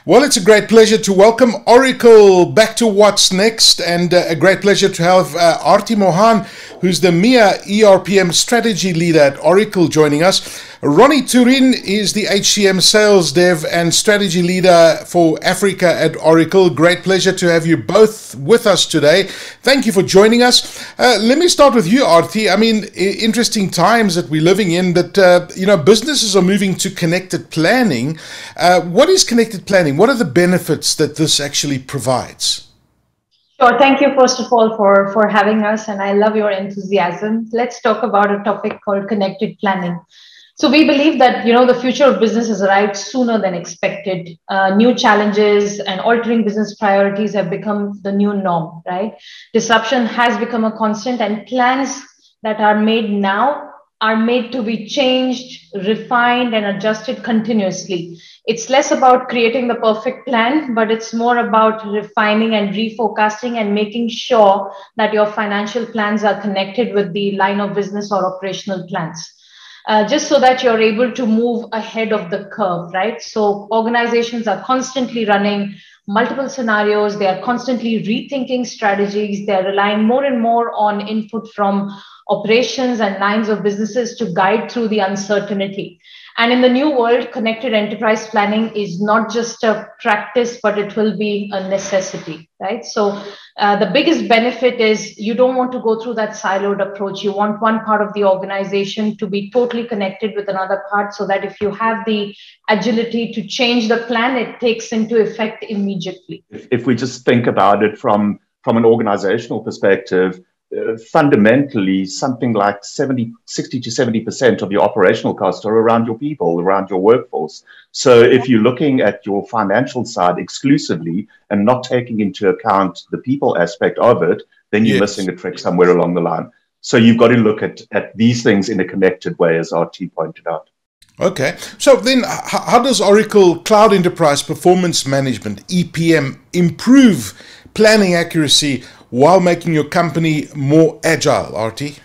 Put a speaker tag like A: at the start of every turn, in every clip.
A: Well, it's a great pleasure to welcome Oracle back to What's Next, and a great pleasure to have Aarti Mohan, who's the MEA ERPM strategy leader at Oracle, joining us. Ronnie Toerien is the HCM sales dev and strategy leader for Africa at Oracle. Great pleasure to have you both with us today. Thank you for joining us. Let me start with you, Aarti. I mean, interesting times that we're living in, but businesses are moving to connected planning. What is connected planning? What are the benefits that this actually provides?
B: Sure. Thank you, first of all, for having us. And I love your enthusiasm. Let's talk about a topic called connected planning. So we believe that, the future of business has arrived sooner than expected. New challenges and altering business priorities have become the new norm, right? Disruption has become a constant, and plans that are made now are made to be changed, refined, and adjusted continuously. It's less about creating the perfect plan, but it's more about refining and reforecasting and making sure that your financial plans are connected with the line of business or operational plans. Just so that you're able to move ahead of the curve, right? So organizations are constantly running multiple scenarios. They are constantly rethinking strategies. They're relying more and more on input from operations and lines of businesses to guide through the uncertainty. And in the new world, connected enterprise planning is not just a practice, but it will be a necessity, right? So the biggest benefit is you don't want to go through that siloed approach. You want one part of the organization to be totally connected with another part, so that if you have the agility to change the plan, it takes into effect immediately.
C: If we just think about it from an organizational perspective, fundamentally, something like 60 to 70% of your operational costs are around your people, around your workforce. So if you're looking at your financial side exclusively and not taking into account the people aspect of it, then you're missing a trick somewhere along the line. So you've got to look at these things in a connected way, as Aarti pointed out.
A: Okay, so then how does Oracle Cloud Enterprise Performance Management, EPM, improve planning accuracy while making your company more agile, Aarti?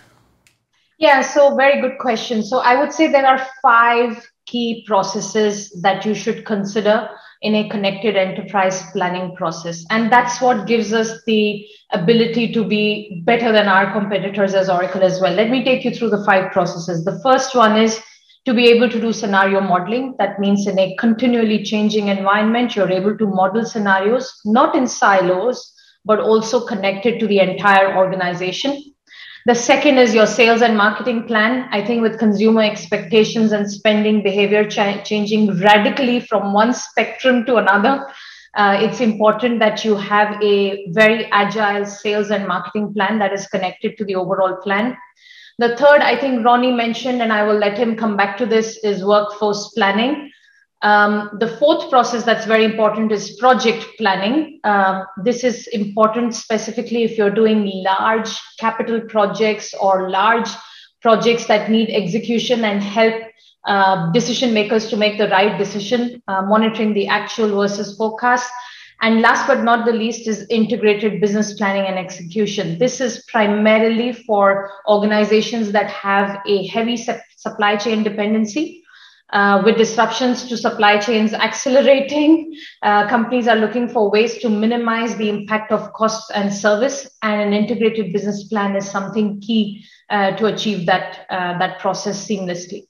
B: Yeah, so very good question. So I would say there are 5 key processes that you should consider in a connected enterprise planning process. And that's what gives us the ability to be better than our competitors as Oracle as well. Let me take you through the 5 processes. The first one is to be able to do scenario modeling. That means in a continually changing environment, you're able to model scenarios, not in silos, but also connected to the entire organization. The second is your sales and marketing plan. I think with consumer expectations and spending behavior changing radically from one spectrum to another, it's important that you have a very agile sales and marketing plan that is connected to the overall plan. The third, I think Ronnie mentioned, and I will let him come back to this, is workforce planning. The fourth process that's very important is project planning. This is important specifically if you're doing large capital projects or large projects that need execution and help decision makers to make the right decision, monitoring the actual versus forecast. And last but not the least is integrated business planning and execution. This is primarily for organizations that have a heavy supply chain dependency. With disruptions to supply chains accelerating, companies are looking for ways to minimize the impact of costs and service, and an integrated business plan is something key to achieve that process seamlessly.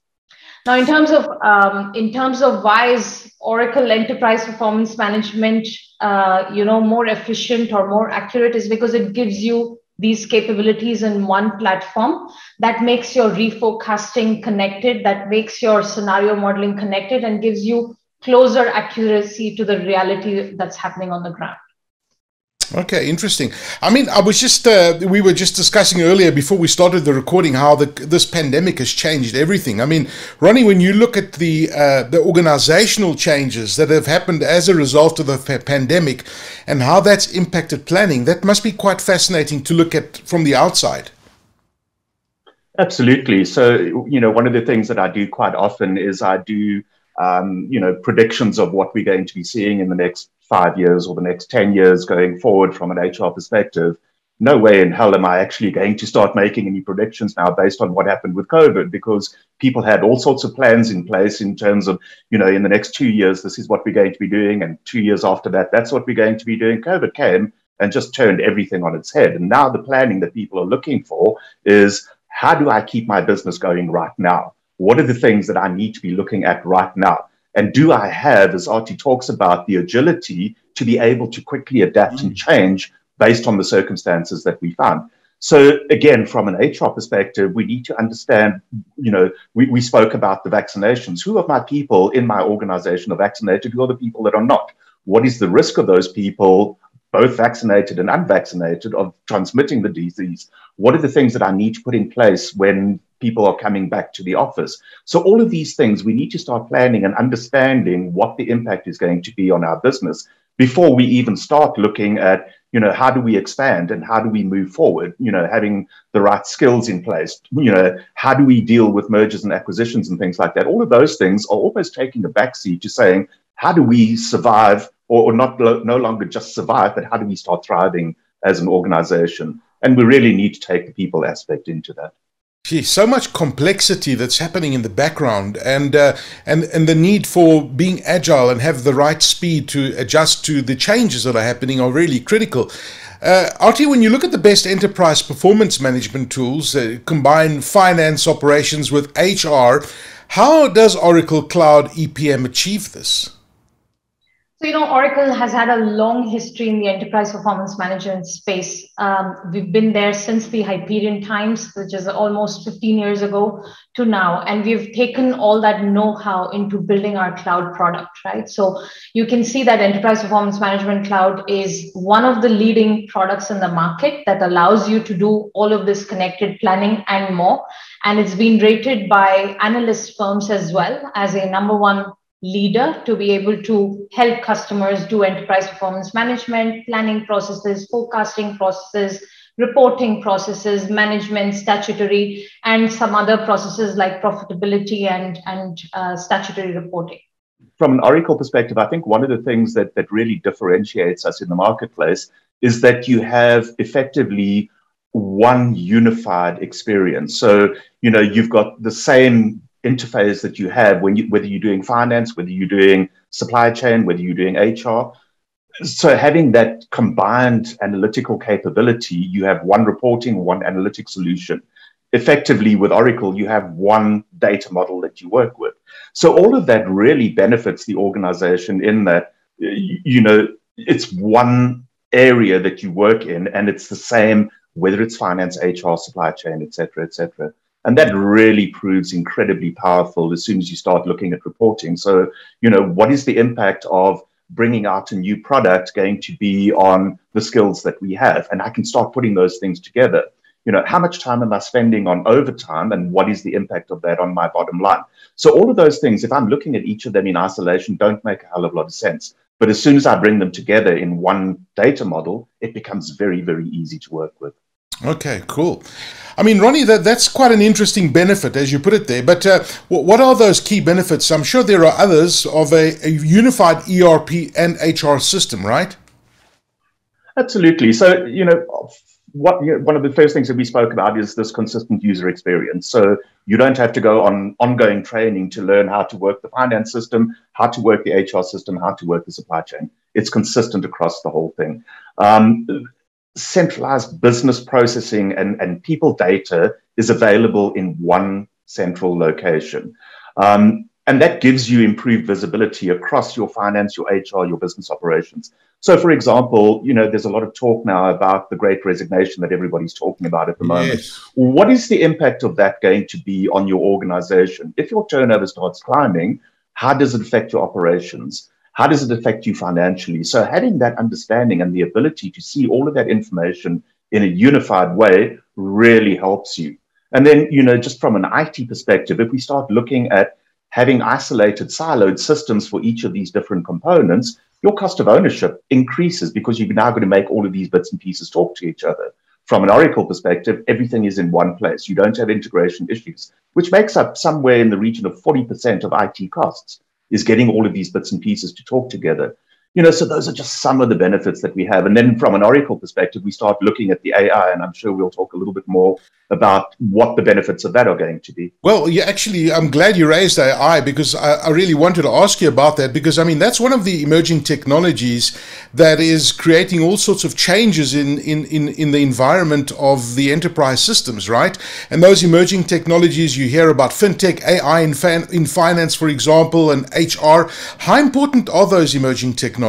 B: Now, in terms of why is Oracle Enterprise Performance Management, more efficient or more accurate, is because it gives you these capabilities in one platform that makes your reforecasting connected, that makes your scenario modeling connected, and gives you closer accuracy to the reality that's happening on the ground.
A: Okay, interesting. I mean, we were just discussing earlier before we started the recording how this pandemic has changed everything. I mean, Ronnie, when you look at the organizational changes that have happened as a result of the pandemic and how that's impacted planning, that must be quite fascinating to look at from the outside.
C: Absolutely. So, one of the things that I do quite often is I do, predictions of what we're going to be seeing in the next 5 years or the next 10 years going forward from an HR perspective. no way in hell am I actually going to start making any predictions now based on what happened with COVID, because people had all sorts of plans in place in terms of, in the next 2 years, this is what we're going to be doing. And 2 years after that, that's what we're going to be doing. COVID came and just turned everything on its head. And now the planning that people are looking for is, how do I keep my business going right now? What are the things that I need to be looking at right now? And do I have, as Aarti talks about, the agility to be able to quickly adapt and change based on the circumstances that we found? So again, from an HR perspective, we need to understand, we spoke about the vaccinations. Who of my people in my organization are vaccinated? Who are the people that are not? What is the risk of those people, both vaccinated and unvaccinated, of transmitting the disease? What are the things that I need to put in place when people are coming back to the office? So all of these things, we need to start planning and understanding what the impact is going to be on our business before we even start looking at, how do we expand and how do we move forward, having the right skills in place, how do we deal with mergers and acquisitions and things like that. All of those things are almost taking a backseat to saying, how do we survive, or no longer just survive, but how do we start thriving as an organization? And we really need to take the people aspect into that.
A: Gee, so much complexity that's happening in the background, and the need for being agile and have the right speed to adjust to the changes that are happening are really critical. Aarti, when you look at the best enterprise performance management tools, combine finance operations with HR, how does Oracle Cloud EPM achieve this?
B: So, Oracle has had a long history in the enterprise performance management space. We've been there since the Hyperion times, which is almost 15 years ago, to now. And we've taken all that know-how into building our cloud product, right? So you can see that Enterprise Performance Management Cloud is one of the leading products in the market that allows you to do all of this connected planning and more. And it's been rated by analyst firms as well as a #1 leader to be able to help customers do enterprise performance management, planning processes, forecasting processes, reporting processes, management, statutory, and some other processes like profitability and statutory reporting.
C: From an Oracle perspective, I think one of the things that really differentiates us in the marketplace is that you have effectively one unified experience. So, you've got the same interface that you have whether you're doing finance, whether you're doing supply chain, whether you're doing HR. So having that combined analytical capability, you have one reporting, one analytic solution. Effectively, with Oracle, you have one data model that you work with. So all of that really benefits the organization in that, it's one area that you work in, and it's the same, whether it's finance, HR, supply chain, et cetera, et cetera. And that really proves incredibly powerful as soon as you start looking at reporting. So, what is the impact of bringing out a new product going to be on the skills that we have? And I can start putting those things together. How much time am I spending on overtime, and what is the impact of that on my bottom line? So all of those things, if I'm looking at each of them in isolation, don't make a hell of a lot of sense. But as soon as I bring them together in one data model, it becomes very, very easy to work with.
A: Okay, cool. I mean, Ronnie, that's quite an interesting benefit, as you put it there. But what are those key benefits? I'm sure there are others of a unified ERP and HR system, right?
C: Absolutely. So, one of the first things that we spoke about is this consistent user experience. So you don't have to go on ongoing training to learn how to work the finance system, how to work the HR system, how to work the supply chain. It's consistent across the whole thing. Centralized business processing and people data is available in one central location. And that gives you improved visibility across your finance, your HR, your business operations. So, for example, there's a lot of talk now about the great resignation that everybody's talking about at the moment.
A: Yes.
C: What is the impact of that going to be on your organization? If your turnover starts climbing, how does it affect your operations? How does it affect you financially? So having that understanding and the ability to see all of that information in a unified way really helps you. And then, just from an IT perspective, if we start looking at having isolated, siloed systems for each of these different components, your cost of ownership increases because you're now going to make all of these bits and pieces talk to each other. From an Oracle perspective, everything is in one place. You don't have integration issues, which makes up somewhere in the region of 40% of IT costs, is getting all of these bits and pieces to talk together. So those are just some of the benefits that we have. And then from an Oracle perspective, we start looking at the AI, and I'm sure we'll talk a little bit more about what the benefits of that are going to be.
A: Well, yeah, actually, I'm glad you raised AI, because I really wanted to ask you about that, because I mean, that's one of the emerging technologies that is creating all sorts of changes in the environment of the enterprise systems, right? And those emerging technologies, you hear about fintech, AI in finance, for example, and HR. How important are those emerging technologies?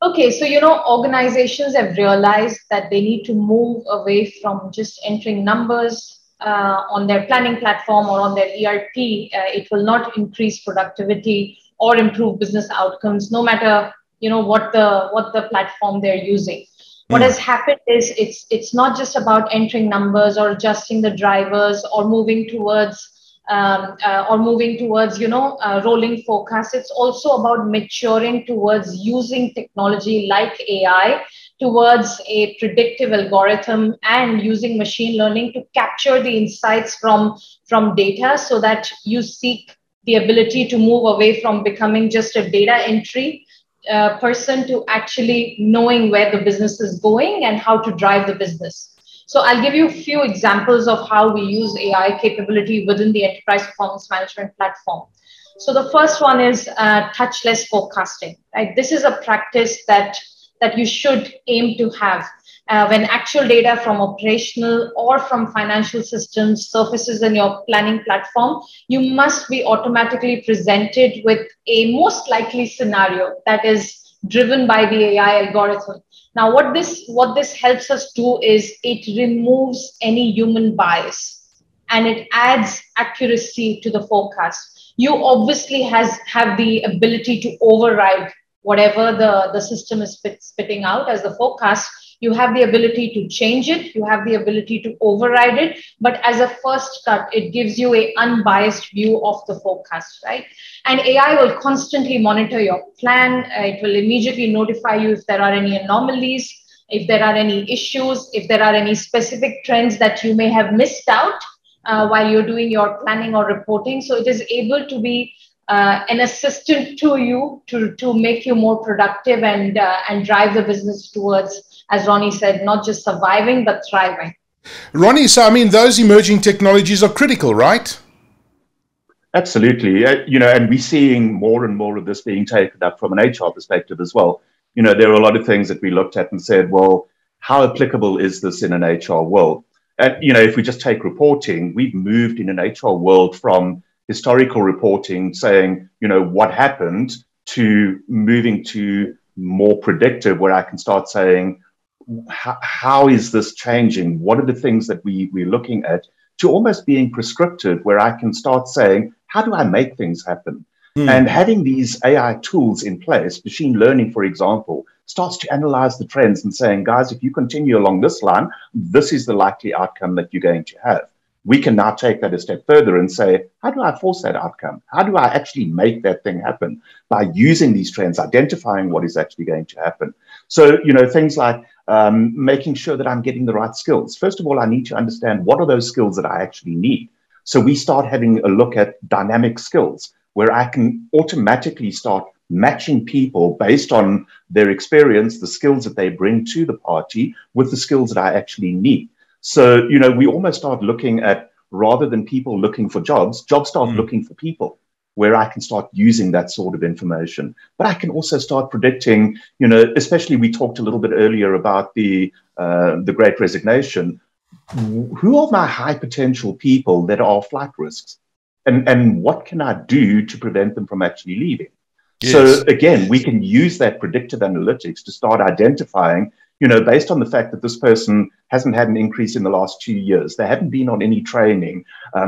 B: Okay, so organizations have realized that they need to move away from just entering numbers on their planning platform or on their ERP. It will not increase productivity or improve business outcomes, no matter what the platform they're using. What has happened is it's not just about entering numbers or adjusting the drivers or moving towards rolling forecasts. It's also about maturing towards using technology like AI towards a predictive algorithm and using machine learning to capture the insights from data, so that you seek the ability to move away from becoming just a data entry person to actually knowing where the business is going and how to drive the business. So I'll give you a few examples of how we use AI capability within the enterprise performance management platform. So the first one is touchless forecasting. Right? This is a practice that you should aim to have. When actual data from operational or from financial systems surfaces in your planning platform, you must be automatically presented with a most likely scenario that is driven by the AI algorithm. Now, what this helps us do is it removes any human bias and it adds accuracy to the forecast. You obviously have the ability to override whatever the system is spitting out as the forecast. You have the ability to change it, you have the ability to override it, but as a first cut, it gives you an unbiased view of the forecast, right? And AI will constantly monitor your plan. It will immediately notify you if there are any anomalies, if there are any issues, if there are any specific trends that you may have missed out while you're doing your planning or reporting. So it is able to be an assistant to you to make you more productive and drive the business towards, as Ronnie said, not just surviving, but thriving.
A: Ronnie, so I mean, those emerging technologies are critical, right?
C: Absolutely. And we're seeing more and more of this being taken up from an HR perspective as well. There are a lot of things that we looked at and said, well, how applicable is this in an HR world? And, if we just take reporting, we've moved in an HR world from historical reporting saying, what happened, to moving to more predictive, where I can start saying, how is this changing? What are the things that we're looking at, to almost being prescriptive, where I can start saying, how do I make things happen? And having these AI tools in place, machine learning, for example, starts to analyze the trends and saying, guys, if you continue along this line, this is the likely outcome that you're going to have. We can now take that a step further and say, how do I force that outcome? How do I actually make that thing happen? By using these trends, identifying what is actually going to happen. So, things like making sure that I'm getting the right skills. First of all, I need to understand what are those skills that I actually need. So we start having a look at dynamic skills, where I can automatically start matching people based on their experience, the skills that they bring to the party, with the skills that I actually need. So, we almost start looking at, rather than people looking for jobs start looking for people, where I can start using that sort of information. But I can also start predicting, especially we talked a little bit earlier about the Great Resignation. Who are my high potential people that are flight risks? And what can I do to prevent them from actually leaving? Yes. So again, we can use that predictive analytics to start identifying, based on the fact that this person hasn't had an increase in the last 2 years, they haven't been on any training,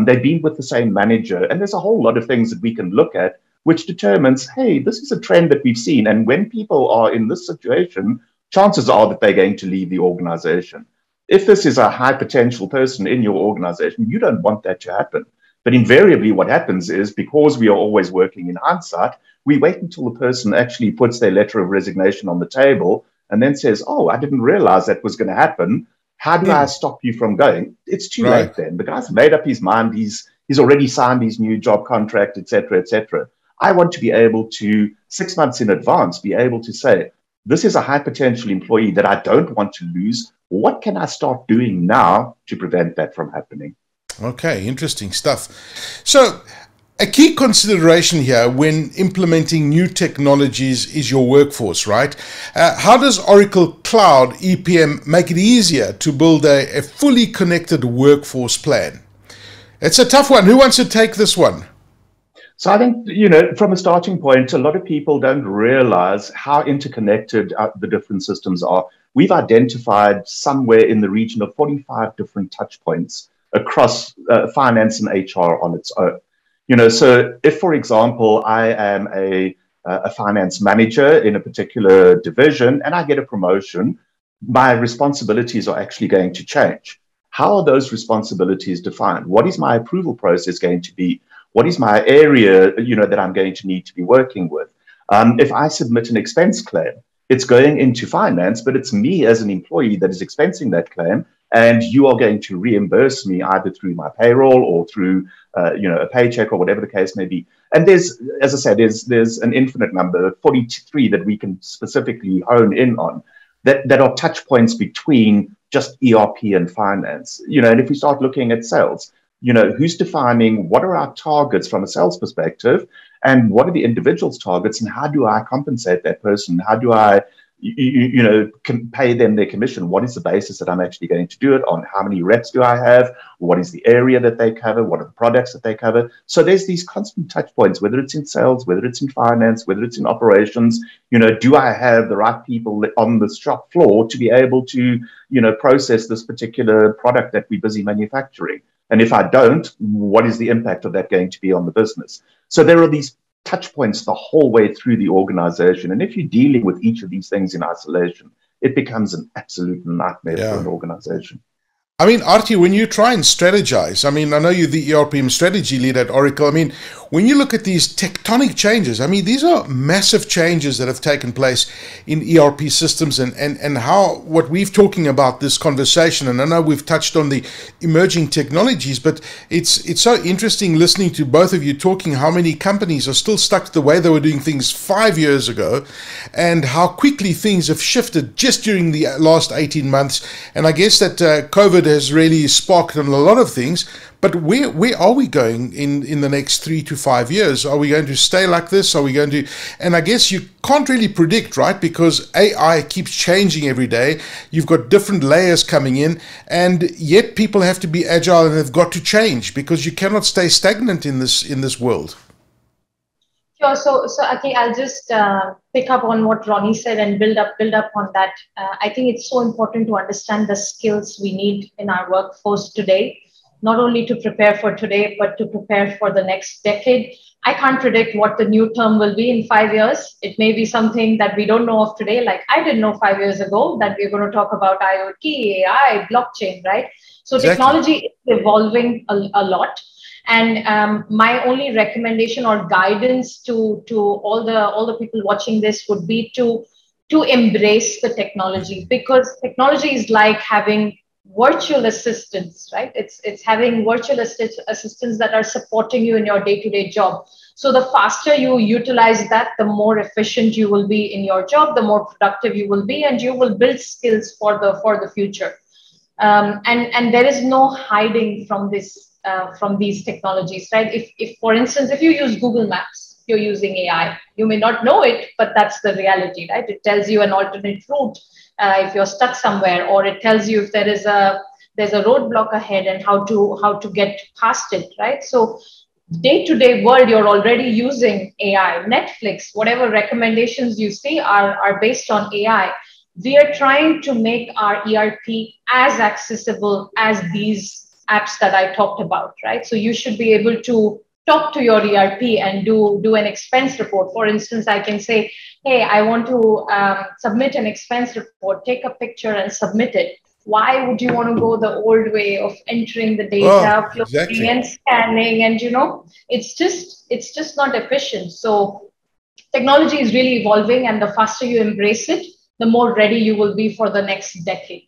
C: they've been with the same manager, and there's a whole lot of things that we can look at, which determines, hey, this is a trend that we've seen. And when people are in this situation, chances are that they're going to leave the organization. If this is a high potential person in your organization, you don't want that to happen. But invariably what happens is, because we are always working in hindsight, we wait until the person actually puts their letter of resignation on the table and then says, oh, I didn't realize that was going to happen. How do I stop you from going? It's too late then. The guy's made up his mind. He's already signed his new job contract, et cetera, et cetera. I want to be able to, 6 months in advance, be able to say, this is a high potential employee that I don't want to lose. What can I start doing now to prevent that from happening?
A: Okay, interesting stuff. So, a key consideration here when implementing new technologies is your workforce, right? How does Oracle Cloud EPM make it easier to build a fully connected workforce plan? It's a tough one. Who wants to take this one?
C: So I think, from a starting point, a lot of people don't realize how interconnected the different systems are. We've identified somewhere in the region of 45 different touch points across finance and HR on its own. So if, for example, I am a finance manager in a particular division and I get a promotion, my responsibilities are actually going to change. How are those responsibilities defined? What is my approval process going to be? What is my area, that I'm going to need to be working with? If I submit an expense claim, it's going into finance, but it's me as an employee that is expensing that claim, and you are going to reimburse me either through my payroll or through, a paycheck or whatever the case may be. And there's, as I said, there's an infinite number, 43 that we can specifically hone in on that are touch points between just ERP and finance. And if we start looking at sales, who's defining what are our targets from a sales perspective and what are the individual's targets and how do I compensate that person? How do I, pay them their commission? What is the basis that I'm actually going to do it on? How many reps do I have? What is the area that they cover? What are the products that they cover? So there's these constant touch points, whether it's in sales, whether it's in finance, whether it's in operations. Do I have the right people on the shop floor to be able to, process this particular product that we're busy manufacturing? And if I don't, what is the impact of that going to be on the business? So there are these touch points the whole way through the organization. And if you're dealing with each of these things in isolation, it becomes an absolute nightmare for an organization.
A: I mean, Aarti, when you try and strategize, I mean, I know you're the ERPM strategy lead at Oracle. I mean, when you look at these tectonic changes, I mean, these are massive changes that have taken place in ERP systems and how what we've talking about this conversation, and I know we've touched on the emerging technologies, but it's so interesting listening to both of you talking how many companies are still stuck to the way they were doing things 5 years ago and how quickly things have shifted just during the last 18 months. And I guess that COVID has really sparked on a lot of things, but where are we going in the next 3 to 5 years? Are we going to stay like this? Are we going to, and I guess you can't really predict, right? Because AI keeps changing every day. You've got different layers coming in, and yet people have to be agile and they've got to change because you cannot stay stagnant in this world.
B: Sure. So Aarti, I'll just pick up on what Ronnie said and build up on that. I think it's so important to understand the skills we need in our workforce today, not only to prepare for today, but to prepare for the next decade. I can't predict what the new term will be in 5 years. It may be something that we don't know of today. Like I didn't know 5 years ago that we're going to talk about IoT, AI, blockchain, right? So exactly. Technology is evolving a lot. And my only recommendation or guidance to all the people watching this would be to embrace the technology, because technology is like having virtual assistants, right? It's having virtual assistants that are supporting you in your day-to-day job. So the faster you utilize that, the more efficient you will be in your job, the more productive you will be, and you will build skills for the future. And there is no hiding from this. From these technologies, right? If, for instance, if you use Google Maps, you're using AI. You may not know it, but that's the reality, right? It tells you an alternate route if you're stuck somewhere, or it tells you if there's a roadblock ahead and how to get past it, right? So day-to-day world, you're already using AI. Netflix, whatever recommendations you see are based on AI. We are trying to make our ERP as accessible as these apps that I talked about, right? So you should be able to talk to your ERP and do an expense report. For instance, I can say, hey, I want to submit an expense report, take a picture and submit it. Why would you want to go the old way of entering the data, exactly. And scanning? And it's just not efficient. So technology is really evolving, and the faster you embrace it, the more ready you will be for the next decade.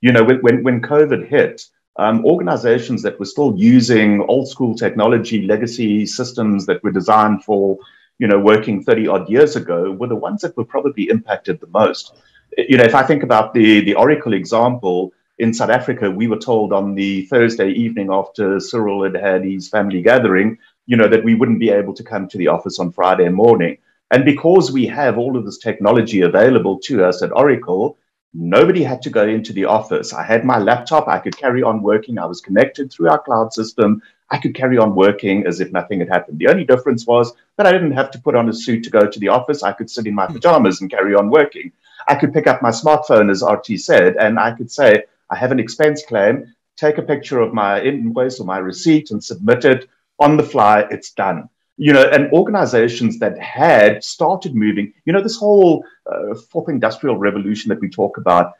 C: When COVID hit, Organizations that were still using old school technology, legacy systems that were designed for, working 30 odd years ago were the ones that were probably impacted the most. If I think about the Oracle example, in South Africa, we were told on the Thursday evening after Cyril had had his family gathering, that we wouldn't be able to come to the office on Friday morning. And because we have all of this technology available to us at Oracle, nobody had to go into the office. I had my laptop. I could carry on working. I was connected through our cloud system. I could carry on working as if nothing had happened. The only difference was that I didn't have to put on a suit to go to the office. I could sit in my pajamas and carry on working. I could pick up my smartphone, as Aarti said, and I could say, I have an expense claim, take a picture of my invoice or my receipt and submit it on the fly. It's done. And organizations that had started moving, this whole fourth industrial revolution that we talk about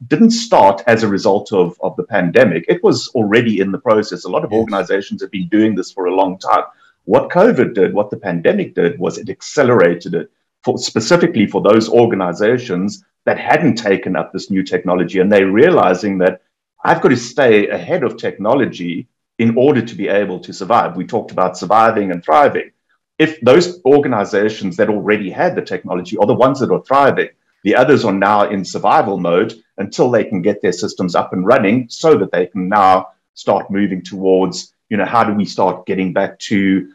C: didn't start as a result of the pandemic. It was already in the process. A lot of organizations have been doing this for a long time. What COVID did, what the pandemic did, was it accelerated it specifically for those organizations that hadn't taken up this new technology. And they're realizing that I've got to stay ahead of technology in order to be able to survive. We talked about surviving and thriving. If those organizations that already had the technology are the ones that are thriving, the others are now in survival mode until they can get their systems up and running so that they can now start moving towards, how do we start getting back to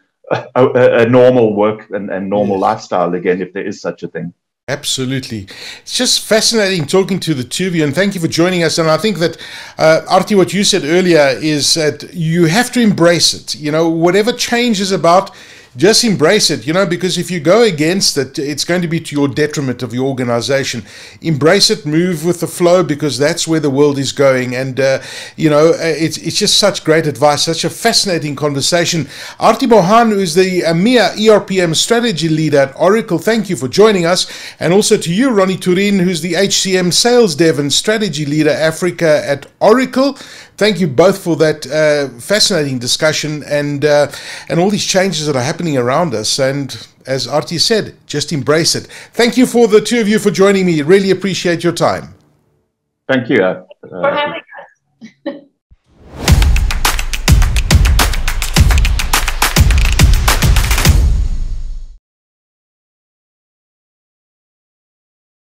C: a normal work and normal lifestyle again, if there is such a thing.
A: Absolutely. It's just fascinating talking to the two of you, and thank you for joining us. And I think that, Aarti, what you said earlier is that you have to embrace it. Whatever change is about, just embrace it, because if you go against it, it's going to be to your detriment of your organization. Embrace it, move with the flow, because that's where the world is going. And, it's just such great advice, such a fascinating conversation. Aarti Mohan, who's the EMEA ERPM strategy leader at Oracle, thank you for joining us. And also to you, Ronnie Toerien, who's the HCM sales dev and strategy leader Africa at Oracle. Thank you both for that fascinating discussion and all these changes that are happening around us. And as Aarti said, just embrace it. Thank you for the two of you for joining me. Really appreciate your time.
C: Thank you.
B: For having us.